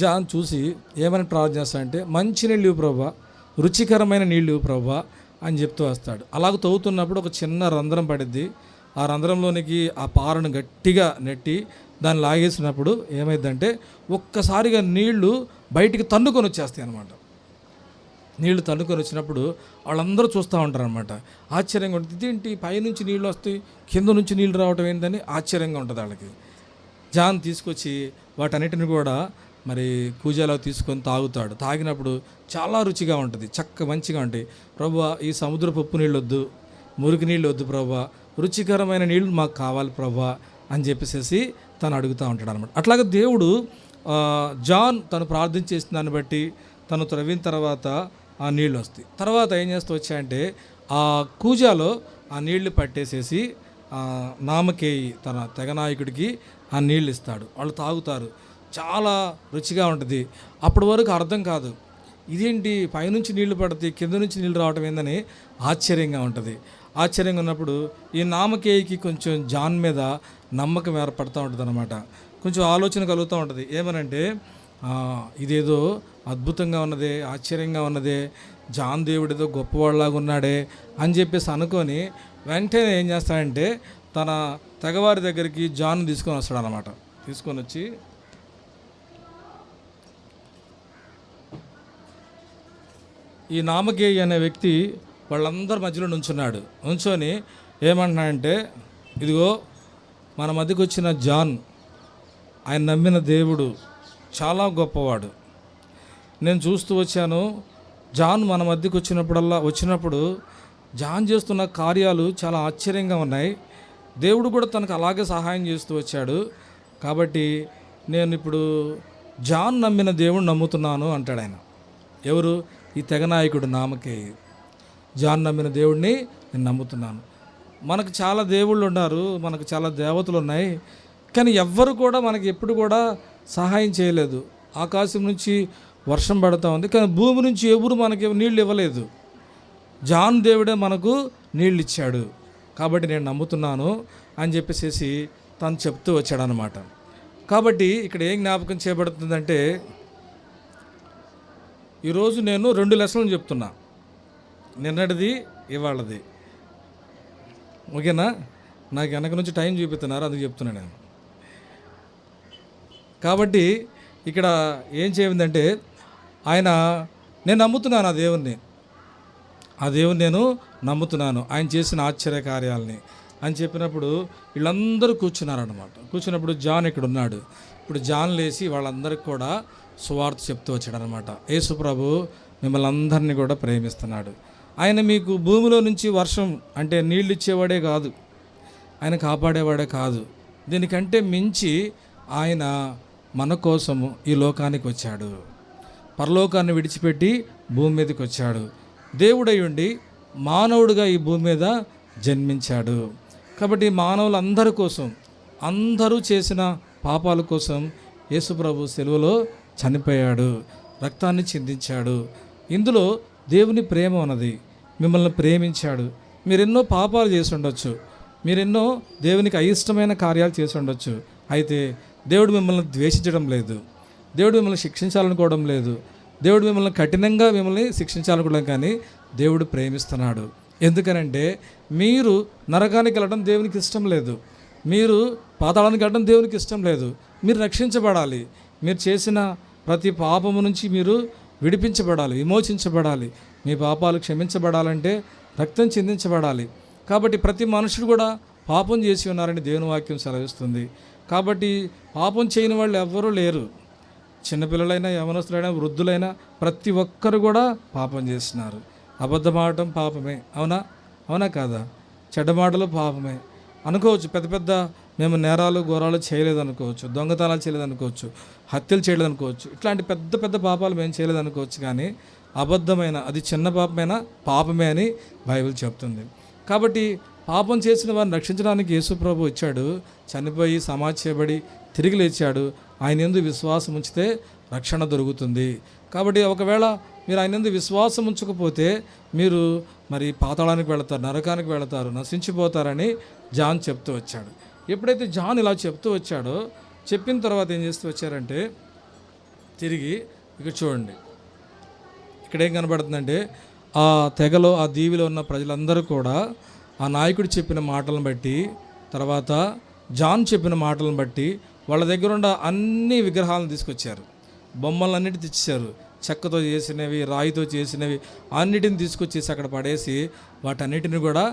జాన్ చూసి ఏమని ప్రార్థన చేస్తాడంటే మంచి నీళ్ళు ఇవ్వు ప్రభువా, రుచికరమైన నీళ్ళు ఇవ్వు ప్రభువా అని చెప్తూ వస్తాడు. అలాగ తవ్వుతున్నప్పుడు ఒక చిన్న రంధ్రం పడిద్ది. ఆ రంధ్రంలోనికి ఆ పారను గట్టిగా నెట్టి దాన్ని లాగేసినప్పుడు ఏమైందంటే ఒక్కసారిగా నీళ్లు బయటికి తన్నుకొని వచ్చేస్తాయి అన్నమాట. నీళ్లు తన్నుకొని వచ్చినప్పుడు వాళ్ళందరూ చూస్తూ ఉంటారు అనమాట. ఆశ్చర్యంగా ఉంటుంది, ఇదేంటి పైనుంచి నీళ్ళు వస్తాయి, కింద నుంచి నీళ్ళు రావటం ఏంటని ఆశ్చర్యంగా ఉంటుంది వాళ్ళకి. జాన్ తీసుకొచ్చి వాటన్నిటిని కూడా మరి కూజాలో తీసుకొని తాగుతాడు. తాగినప్పుడు చాలా రుచిగా ఉంటుంది, మంచిగా ఉంటాయి. ప్రభువా, ఈ సముద్రపు ఉప్పు నీళ్ళు వద్దు, మురికి నీళ్ళు వద్దు ప్రభువా, రుచికరమైన నీళ్ళు మాకు కావాలి ప్రభువా అని చెప్పేసి తను అడుగుతూ ఉంటాడు అనమాట. అట్లాగే దేవుడు జాన్ తను ప్రార్థన చేసిన దాన్ని బట్టి తను త్రవ్విన తర్వాత ఆ నీళ్ళు వస్తాయి. తర్వాత ఏం చేస్తూ వచ్చాయంటే ఆ కూజాలో ఆ నీళ్లు పట్టేసేసి నామకేయి తన తెగనాయకుడికి ఆ నీళ్ళు ఇస్తాడు. వాళ్ళు తాగుతారు, చాలా రుచిగా ఉంటుంది. అప్పటి వరకు అర్థం కాదు, ఇదేంటి పైనుంచి నీళ్లు పడతాయి, కింద నుంచి నీళ్ళు రావటం ఏందని ఆశ్చర్యంగా ఉంటుంది. ఆశ్చర్యంగా ఉన్నప్పుడు ఈ నామకేయికి కొంచెం జాన్ మీద నమ్మకం ఏర్పడుతూ ఉంటుంది అనమాట. కొంచెం ఆలోచన కలుగుతూ ఉంటుంది. ఏమనంటే ఇదేదో అద్భుతంగా ఉన్నదే, ఆశ్చర్యంగా ఉన్నదే, జాన్ దేవుడు ఏదో గొప్పవాళ్ళలాగా ఉన్నాడే అని చెప్పేసి అనుకొని వెంటనే ఏం చేస్తాడంటే తన తెగవారి దగ్గరికి జాన్ తీసుకొని వస్తాడు అనమాట. తీసుకొని వచ్చి ఈ నామకేయి అనే వ్యక్తి వాళ్ళందరి మధ్యలో నుంచొని ఏమంటున్నాడంటే, ఇదిగో మన మధ్యకి వచ్చిన జాన్, ఆయన నమ్మిన దేవుడు చాలా గొప్పవాడు. నేను చూస్తూ వచ్చాను, జాన్ మన మధ్యకి వచ్చినప్పుడు జాన్ చేస్తున్న కార్యాలు చాలా ఆశ్చర్యంగా ఉన్నాయి. దేవుడు కూడా తనకు అలాగే సహాయం చేస్తూ వచ్చాడు. కాబట్టి నేను ఇప్పుడు జాన్ నమ్మిన దేవుడు నమ్ముతున్నాను అంటాడు ఆయన. ఎవరు? ఈ తెగ నాయకుడు నామకేయి. జాన్ నమ్మిన దేవుడిని నేను నమ్ముతున్నాను. మనకు చాలా దేవుళ్ళు ఉన్నారు, మనకు చాలా దేవతలు ఉన్నాయి, కానీ ఎవ్వరు కూడా మనకి ఎప్పుడు కూడా సహాయం చేయలేదు. ఆకాశం నుంచి వర్షం పడుతూ ఉంది, కానీ భూమి నుంచి ఎవరు మనకి నీళ్ళు ఇవ్వలేదు. జాన్ దేవుడే మనకు నీళ్ళు ఇచ్చాడు, కాబట్టి నేను నమ్ముతున్నాను అని చెప్పేసి తను చెప్తూ వచ్చాడనమాట. కాబట్టి ఇక్కడ ఏం జ్ఞాపకం చేయబడుతుందంటే, ఈరోజు నేను 2 లెసన్లు చెప్తున్నా, నిన్నటిది ఇవాళది. ఓకేనా? నాకు వెనక నుంచి టైం చూపిస్తున్నారు, అది చెప్తున్నా నేను. కాబట్టి ఇక్కడ ఏం చేయిందంటే, నేను నమ్ముతున్నాను ఆ దేవుని నేను నమ్ముతున్నాను, ఆయన చేసిన ఆశ్చర్య కార్యాలని అని చెప్పినప్పుడు వీళ్ళందరూ కూర్చున్నారనమాట. కూర్చున్నప్పుడు జాన్ ఇక్కడ ఉన్నాడు. ఇప్పుడు జాన్ లేచి వాళ్ళందరికీ కూడా సువార్త చెప్తూ వచ్చాడనమాట. యేసు ప్రభు మిమ్మల్ని అందరినీ కూడా ప్రేమిస్తున్నాడు. ఆయన మీకు భూమిలో నుంచి వర్షం అంటే నీళ్ళు ఇచ్చేవాడే కాదు, ఆయన కాపాడేవాడే కాదు, దీనికంటే మించి ఆయన మన కోసము ఈ లోకానికి వచ్చాడు. పరలోకాన్ని విడిచిపెట్టి భూమి మీదకి వచ్చాడు. దేవుడై ఉండి మానవుడిగా ఈ భూమి మీద జన్మించాడు. కాబట్టి మానవులందరి కోసం, అందరూ చేసిన పాపాల కోసం యేసు ప్రభు సిలువలో చనిపోయాడు, రక్తాన్ని చిందించాడు. ఇందులో దేవుని ప్రేమ ఉన్నది. మిమ్మల్ని ప్రేమించాడు. మీరెన్నో పాపాలు చేసి ఉండొచ్చు, మీరెన్నో దేవునికి అయిష్టమైన కార్యాలు చేసి ఉండొచ్చు, అయితే దేవుడు మిమ్మల్ని ద్వేషించడం లేదు, దేవుడు మిమ్మల్ని శిక్షించాలనుకోవడం లేదు, దేవుడు మిమ్మల్ని కఠినంగా శిక్షించాలనుకోవడం, కానీ దేవుడు ప్రేమిస్తున్నాడు. ఎందుకనంటే మీరు నరకానికి వెళ్ళడం దేవునికి ఇష్టం లేదు, మీరు పాతాళానికి వెళ్ళడం దేవునికి ఇష్టం లేదు. మీరు రక్షించబడాలి, మీరు చేసిన ప్రతి పాపము నుంచి మీరు విడిపించబడాలి, విమోచించబడాలి. మీ పాపాలు క్షమించబడాలంటే రక్తం చిందించబడాలి. కాబట్టి ప్రతి మనుషుడు కూడా పాపం చేసి ఉన్నారని దేవుని వాక్యం సెలవిస్తుంది. కాబట్టి పాపం చేయని వాళ్ళు ఎవ్వరూ లేరు. చిన్నపిల్లలైనా, యవనస్తులైనా, వృద్ధులైనా ప్రతి ఒక్కరు కూడా పాపం చేస్తున్నారు. అబద్ధమాడటం పాపమే, అవునా కాదా? చెడ్డ మాటలు పాపమే అనుకోవచ్చు. పెద్ద పెద్ద మేము నేరాలు ఘోరాలు చేయలేదనుకోవచ్చు, దొంగతనాలు చేయలేదనుకోవచ్చు, హత్యలు చేయలేదనుకోవచ్చు, ఇట్లాంటి పెద్ద పెద్ద పాపాలు మేము చేయలేదనుకోవచ్చు, కానీ అబద్ధమైన అది చిన్న పాపమే అని బైబిల్ చెప్తుంది. కాబట్టి పాపం చేసిన వారిని రక్షించడానికి యేసు ప్రభు వచ్చాడు, చనిపోయి సమాధి చేయబడి తిరిగి లేచాడు. ఆయన యందు విశ్వాసం ఉంచితే రక్షణ దొరుకుతుంది. కాబట్టి ఒకవేళ మీరు ఆయన యందు విశ్వాసం ఉంచకపోతే మీరు మరి పాతాళానికి వెళతారు, నరకానికి వెళతారు, నశించిపోతారని జాన్ చెప్తూ వచ్చాడు. ఎప్పుడైతే జాన్ ఇలా చెప్తూ వచ్చాడో, చెప్పిన తర్వాత ఏం చేస్తూ వచ్చారంటే, తిరిగి ఇక్కడ చూడండి, ఇక్కడ ఏం కనబడుతుందంటే, ఆ తెగలో ఆ దీవిలో ఉన్న ప్రజలందరూ కూడా ఆ నాయకుడు చెప్పిన మాటలను బట్టి, తర్వాత జాన్ చెప్పిన మాటలను బట్టి వాళ్ళ దగ్గర ఉన్న అన్ని విగ్రహాలను తీసుకొచ్చారు, బొమ్మలన్నిటి తెచ్చారు, చెక్కతో చేసినవి, రాయితో చేసినవి అన్నిటిని తీసుకొచ్చేసి అక్కడ పడేసి వాటన్నిటిని కూడా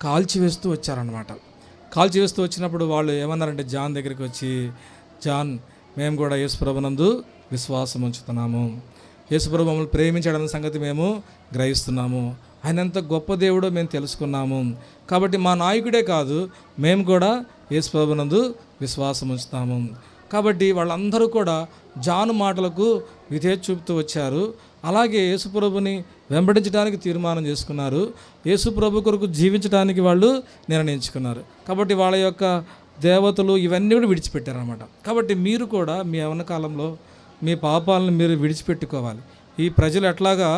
కాల్చివేస్తూ వచ్చారనమాట. కాల్చివేస్తూ వచ్చినప్పుడు వాళ్ళు ఏమన్నారంటే జాన్ దగ్గరికి వచ్చి, జాన్, మేము కూడా యేసుప్రభునందు విశ్వాసం ఉంచుతున్నాము, యేసుప్రభు మమ్మల్ని ప్రేమించడం సంగతి మేము గ్రహిస్తున్నాము, ఆయన ఎంత గొప్ప దేవుడో మేము తెలుసుకున్నాము, కాబట్టి మా నాయకుడే కాదు మేము కూడా యేసుప్రభునందు విశ్వాసం ఉంచుతాము. కాబట్టి వాళ్ళందరూ కూడా జాను మాటలకు విధేయత చూపుతూ వచ్చారు. అలాగే యేసుప్రభుని వెంబడించడానికి తీర్మానం చేసుకున్నారు, యేసుప్రభు కొరకు జీవించడానికి వాళ్ళు నిర్ణయించుకున్నారు. కాబట్టి వాళ్ళ యొక్క దేవతలు ఇవన్నీ కూడా విడిచిపెట్టారన్నమాట. కాబట్టి మీరు కూడా మీ యవ్వన కాలంలో మీ పాపాలను మీరు విడిచిపెట్టుకోవాలి. ఈ ప్రజలు ఎట్లాగా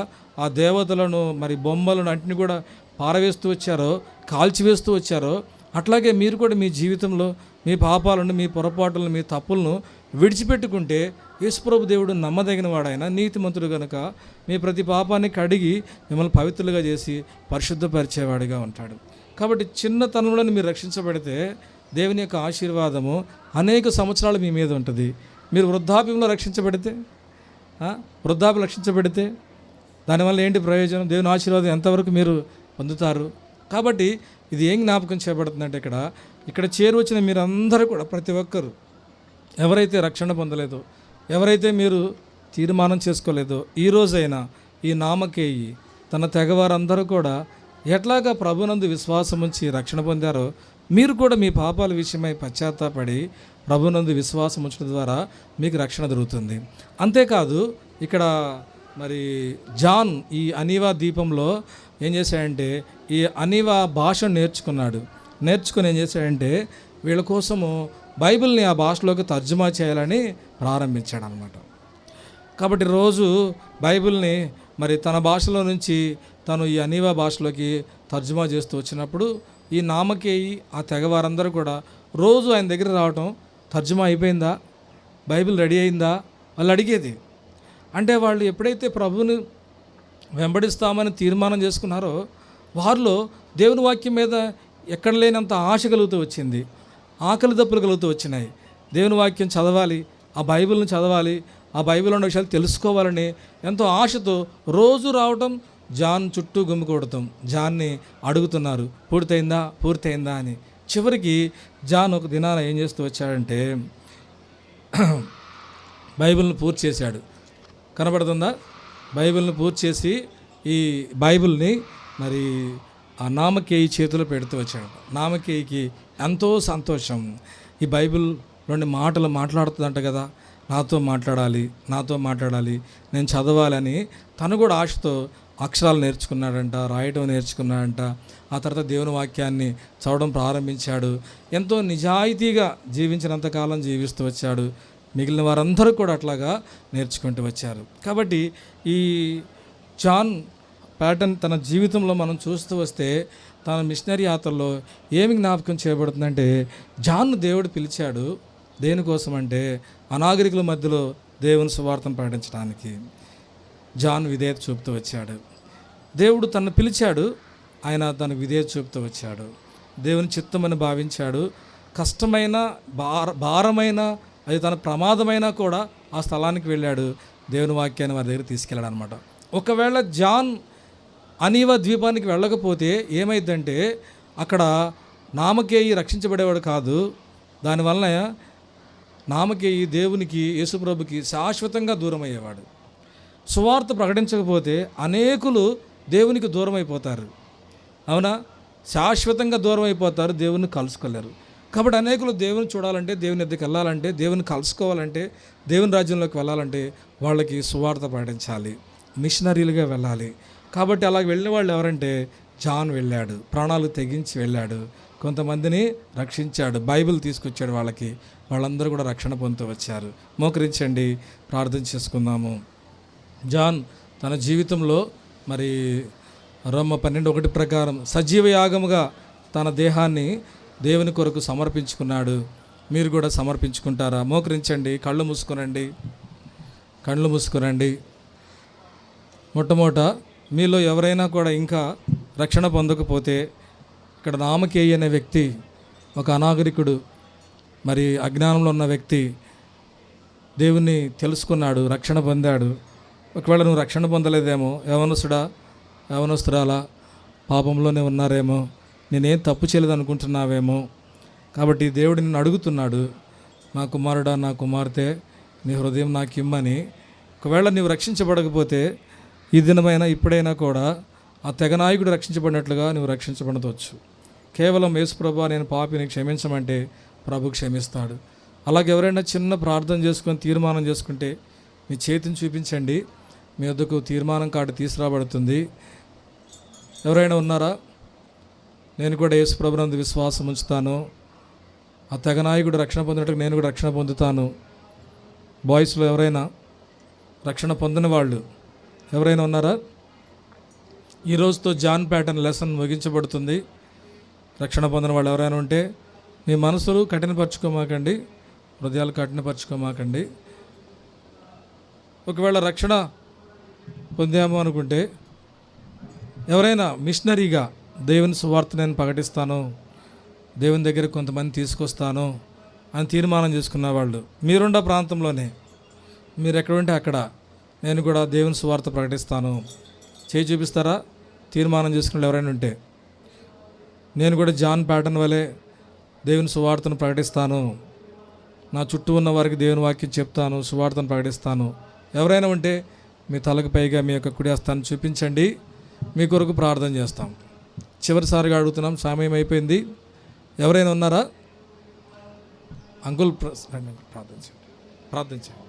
ఆ దేవతలను మరి బొమ్మలను అన్నింటినీ కూడా పారవేస్తూ వచ్చారో, కాల్చివేస్తూ వచ్చారో, అట్లాగే మీరు కూడా మీ జీవితంలో మీ పాపాలను, మీ పొరపాటులను, మీ తప్పులను విడిచిపెట్టుకుంటే యేసుప్రభు దేవుడు నమ్మదగిన వాడైన నీతిమంతుడు కనుక మీ ప్రతి పాపాన్ని కడిగి మిమ్మల్ని పవిత్రులుగా చేసి పరిశుద్ధపరిచేవాడిగా ఉంటాడు. కాబట్టి చిన్నతనంలో మీరు రక్షించబడితే దేవుని యొక్క ఆశీర్వాదము అనేక సంవత్సరాలు మీ మీద ఉంటుంది. మీరు వృద్ధాప్యంలో రక్షించబడితే దానివల్ల ఏంటి ప్రయోజనం? దేవుని ఆశీర్వాదం ఎంతవరకు మీరు పొందుతారు? కాబట్టి ఇది ఏం జ్ఞాపకం చేయబడుతుందంటే ఇక్కడ చేరువచ్చిన మీరందరూ కూడా ప్రతి ఒక్కరు ఎవరైతే రక్షణ పొందలేదో, ఎవరైతే మీరు తీర్మానం చేసుకోలేదో, ఈ రోజైనా ఈ నామకేయి తన తెగవారందరూ కూడా ఎట్లాగా ప్రభునందు విశ్వాసం ఉంచి రక్షణ పొందారో మీరు కూడా మీ పాపాల విషయమై పశ్చాత్తాపడి ప్రభునందు విశ్వాసం ఉంచడం ద్వారా మీకు రక్షణ దొరుకుతుంది. అంతేకాదు ఇక్కడ మరి జాన్ ఈ అనీవా ద్వీపంలో ఏం చేశాడంటే ఈ అనీవా భాషను నేర్చుకుని ఏం చేశాడంటే వీళ్ళ కోసము బైబిల్ని ఆ భాషలోకి తర్జుమా చేయాలని ప్రారంభించాడు అనమాట. కాబట్టి రోజు బైబిల్ని మరి తన భాషలో నుంచి తను ఈ అనీవా భాషలోకి తర్జుమా చేస్తూ వచ్చినప్పుడు ఈ నామకేయి ఆ తెగవారందరూ కూడా రోజు ఆయన దగ్గర రావటం, తర్జుమా అయిపోయిందా, బైబిల్ రెడీ అయిందా వాళ్ళు అడిగేది. అంటే వాళ్ళు ఎప్పుడైతే ప్రభువుని వెంబడిస్తామని తీర్మానం చేసుకున్నారో వారిలో దేవుని వాక్యం మీద ఎక్కడ లేనంత ఆశ కలుగుతూ వచ్చింది, ఆకలి దప్పులు కలుగుతూ వచ్చినాయి. దేవుని వాక్యం చదవాలి, ఆ బైబిల్ని చదవాలి, ఆ బైబిల్లో ఉన్న విషయాలు తెలుసుకోవాలని ఎంతో ఆశతో రోజు రావటం, జాన్ చుట్టూ గుమ్మికూడటం, జాన్ని అడుగుతున్నారు పూర్తయిందా అని. చివరికి జాన్ ఒక దినాన ఏం చేస్తూ వచ్చాడంటే బైబిల్ని పూర్తి చేశాడు. కనబడుతుందా? బైబిల్ని పూర్తి చేసి ఈ బైబిల్ని మరి ఆ నామకేయి చేతిలో పెడుతూ వచ్చాడు. నామకేయికి ఎంతో సంతోషం. ఈ బైబిల్లోని మాటలు మాట్లాడుతుందంట కదా, నాతో మాట్లాడాలి, నేను చదవాలని తను కూడా ఆశతో అక్షరాలు నేర్చుకున్నాడంట, రాయడం నేర్చుకున్నాడంట. ఆ తర్వాత దేవుని వాక్యాన్ని చదవడం ప్రారంభించాడు. ఎంతో నిజాయితీగా జీవించినంతకాలం జీవిస్తూ వచ్చాడు. మిగిలిన వారందరూ కూడా అట్లాగా నేర్చుకుంటూ వచ్చారు. కాబట్టి ఈ జాన్ ప్యాటర్న్ తన జీవితంలో మనం చూస్తూ వస్తే తన మిషనరీ యాత్రలో ఏమి జ్ఞాపకం చేయబడుతుందంటే జాన్ను దేవుడు పిలిచాడు. దేనికోసం అంటే అనాగరికుల మధ్యలో దేవుని సువార్తను ప్రకటించడానికి. జాన్ విధేయత చూపుతూ వచ్చాడు. దేవుడు తనను పిలిచాడు, ఆయన తన విధేయత చూపుతూ వచ్చాడు. దేవుని చిత్తమని భావించాడు. కష్టమైన భారమైన అది తన ప్రమాదమైనా కూడా ఆ స్థలానికి వెళ్ళాడు. దేవుని వాక్యాన్ని వారి దగ్గర తీసుకెళ్ళాడు అనమాట. ఒకవేళ జాన్ అనీవా ద్వీపానికి వెళ్ళకపోతే ఏమైందంటే అక్కడ నామకేయి రక్షించబడేవాడు కాదు. దానివల్ల నామకేయి దేవునికి, యేసుప్రభుకి శాశ్వతంగా దూరం అయ్యేవాడు. సువార్త ప్రకటించకపోతే అనేకులు దేవునికి దూరం అయిపోతారు. అవునా? శాశ్వతంగా దూరం అయిపోతారు, దేవుని కలుసుకోలేరు. కాబట్టి అనేకులు దేవుని చూడాలంటే, దేవుని ఎద్దకు వెళ్ళాలంటే, దేవుని కలుసుకోవాలంటే, దేవుని రాజ్యంలోకి వెళ్ళాలంటే వాళ్ళకి సువార్త ప్రకటించాలి, మిషనరీలుగా వెళ్ళాలి. కాబట్టి అలా వెళ్ళిన వాళ్ళు ఎవరంటే జాన్ వెళ్ళాడు, ప్రాణాలు తెగించి వెళ్ళాడు, కొంతమందిని రక్షించాడు, బైబిల్ తీసుకొచ్చాడు వాళ్ళకి. వాళ్ళందరూ కూడా రక్షణ పొందుతూ వచ్చారు. మోకరించండి, ప్రార్థన చేసుకుందాము. జాన్ తన జీవితంలో మరి రోమా 12:1 ప్రకారం సజీవ యాగముగా తన దేహాన్ని దేవుని కొరకు సమర్పించుకున్నాడు. మీరు కూడా సమర్పించుకుంటారా? మోకరించండి, కళ్ళు మూసుకురండి. మొట్టమొదట మీలో ఎవరైనా కూడా ఇంకా రక్షణ పొందకపోతే, ఇక్కడ నామకేయి అనే వ్యక్తి ఒక అనాగరికుడు, మరి అజ్ఞానంలో ఉన్న వ్యక్తి దేవుణ్ణి తెలుసుకున్నాడు, రక్షణ పొందాడు. ఒకవేళ నువ్వు రక్షణ పొందలేదేమో, యవనస్తురాలా పాపంలోనే ఉన్నారేమో, నేనేం తప్పు చేయలేదు అనుకుంటున్నావేమో. కాబట్టి దేవుడు నిన్ను అడుగుతున్నాడు, నా కుమారుడా, నా కుమార్తె, నీ హృదయం నాకు ఇమ్మని. ఒకవేళ నీవు రక్షించబడకపోతే ఈ దినమైనా ఇప్పుడైనా కూడా ఆ తెగనాయకుడు రక్షించబడినట్లుగా నువ్వు రక్షించబడవచ్చు. కేవలం యేసుప్రభువా నేను పాపిని క్షమించమంటే ప్రభు క్షమిస్తాడు. అలాగే ఎవరైనా చిన్న ప్రార్థన చేసుకొని తీర్మానం చేసుకుంటే మీ చేతిని చూపించండి, మీ వద్దకు తీర్మానం కార్డు తీసుకురాబడుతుంది. ఎవరైనా ఉన్నారా? నేను కూడా యేసుప్రభునందు విశ్వాసం ఉంచుతాను, ఆ తెగనాయకుడు రక్షణ పొందినట్టుగా నేను కూడా రక్షణ పొందుతాను. బాయ్స్లో ఎవరైనా రక్షణ పొందిన వాళ్ళు ఎవరైనా ఉన్నారా? ఈ రోజుతో జాన్ ప్యాటర్న్ లెసన్ ముగించబడుతుంది. రక్షణ పొందిన వాళ్ళు ఎవరైనా ఉంటే మీ మనసులు కఠినపరచుకోమాకండి, హృదయాలు కఠినపరచుకోమాకండి. ఒకవేళ రక్షణ పొందాము అనుకుంటే, ఎవరైనా మిషనరీగా దేవుని సువార్త నేను ప్రకటిస్తాను, దేవుని దగ్గర కొంతమంది తీసుకొస్తాను అని తీర్మానం చేసుకున్న వాళ్ళు మీరుండ ప్రాంతంలోనే, మీరు ఎక్కడ ఉంటే అక్కడ నేను కూడా దేవుని సువార్త ప్రకటిస్తాను చేయి చూపిస్తారా? తీర్మానం చేసుకున్న ఎవరైనా ఉంటే, నేను కూడా జాన్ ప్యాటర్న్ వలె దేవుని సువార్తను ప్రకటిస్తాను, నా చుట్టూ ఉన్న వారికి దేవుని వాక్యం చెప్తాను, సువార్తను ప్రకటిస్తాను. ఎవరైనా ఉంటే మీ తలకు పైగా మీ యొక్క కుడి హస్తాన్ని చూపించండి, మీ కొరకు ప్రార్థన చేస్తాం. చివరిసారిగా అడుగుతున్నాం, సమయం అయిపోయింది. ఎవరైనా ఉన్నారా? అంకుల్ ప్రార్థించండి.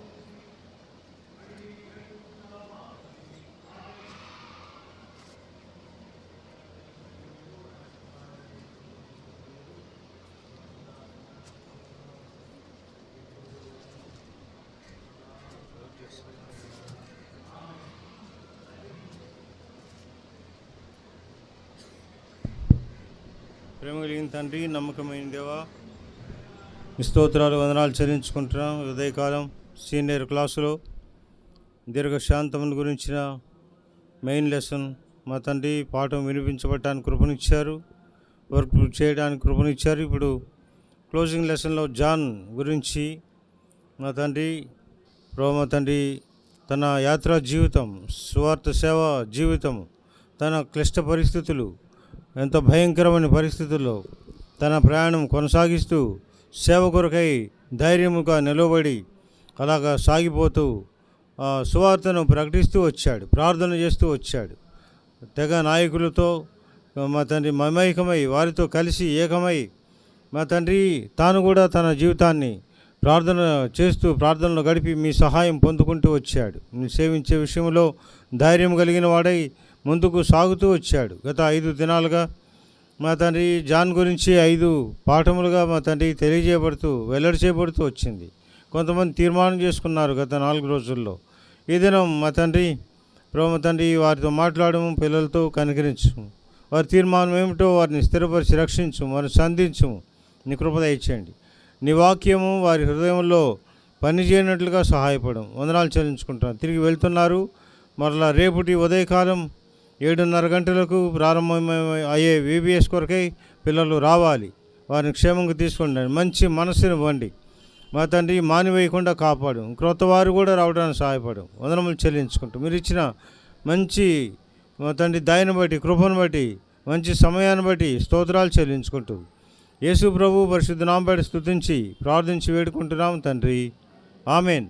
ప్రేమ కలిగిన తండ్రి, నమ్మకమైన దేవా, స్తోత్రాలు వందనాలు చెల్లించుకుంటున్నాం. ఉదయకాలం సీనియర్ క్లాసులో దీర్ఘశాంతమును గురించిన మెయిన్ లెసన్ మా తండ్రి పాఠం వినిపించబడటానికి కృపనిచ్చారు, వర్క్ చేయడానికి కృపనిచ్చారు. ఇప్పుడు క్లోజింగ్ లెసన్లో జాన్ గురించి మా తండ్రి తన యాత్రా జీవితం, సువార్త సేవ జీవితం, తన క్లిష్ట పరిస్థితులు, ఎంతో భయంకరమైన పరిస్థితుల్లో తన ప్రయాణం కొనసాగిస్తూ సేవ కొరకై ధైర్యముగా నిలబడి అలాగా సాగిపోతూ సువార్తను ప్రకటిస్తూ వచ్చాడు, ప్రార్థన చేస్తూ వచ్చాడు. తెగ నాయకులతో మా తండ్రి మమైకమై వారితో కలిసి ఏకమై మా తండ్రి తాను కూడా తన జీవితాన్ని ప్రార్థన చేస్తూ ప్రార్థనలో గడిపి మీ సహాయం పొందుకుంటూ వచ్చాడు. మీ సేవించే విషయంలో ధైర్యం కలిగిన వాడై ముందుకు సాగుతూ వచ్చాడు. గత 5 దినాలుగా మా తండ్రి జాన్ గురించి 5 పాఠములుగా మా తండ్రి తెలియజేయబడుతూ వెల్లడి చేయబడుతూ వచ్చింది. కొంతమంది తీర్మానం చేసుకున్నారు గత 4 రోజుల్లో. ఈ దినం మా తండ్రి వారితో మాట్లాడము, పిల్లలతో కనికరించము, వారి తీర్మానం ఏమిటో వారిని స్థిరపరిచి రక్షించము, వారిని సంధించము, నీ కృప దయచేయండి. నీ వాక్యము వారి హృదయంలో పనిచేయనట్లుగా సహాయపడము. వందనాలు చెల్లించుకుంటాను. తిరిగి వెళ్తున్నారు. మరలా రేపటి ఉదయకాలం 7:30 గంటలకు ప్రారంభం అయ్యే VBS కొరకై పిల్లలు రావాలి. వారిని క్షేమంగా తీసుకోండి. మంచి మనస్సును ఇవ్వండి మా తండ్రి, మానివేయకుండా కాపాడు. క్రొత్త వారు కూడా రావడానికి సహాయపడు. వందనములు చెల్లించుకుంటూ మీరు ఇచ్చిన మంచి మా తండ్రి దయను బట్టి, కృపను బట్టి, మంచి సమయాన్ని బట్టి స్తోత్రాలు చెల్లించుకుంటూ యేసు ప్రభు పరిశుద్ధ నామమున బట్టి స్తుతించి ప్రార్థించి వేడుకుంటున్నాం తండ్రి. ఆమెన్.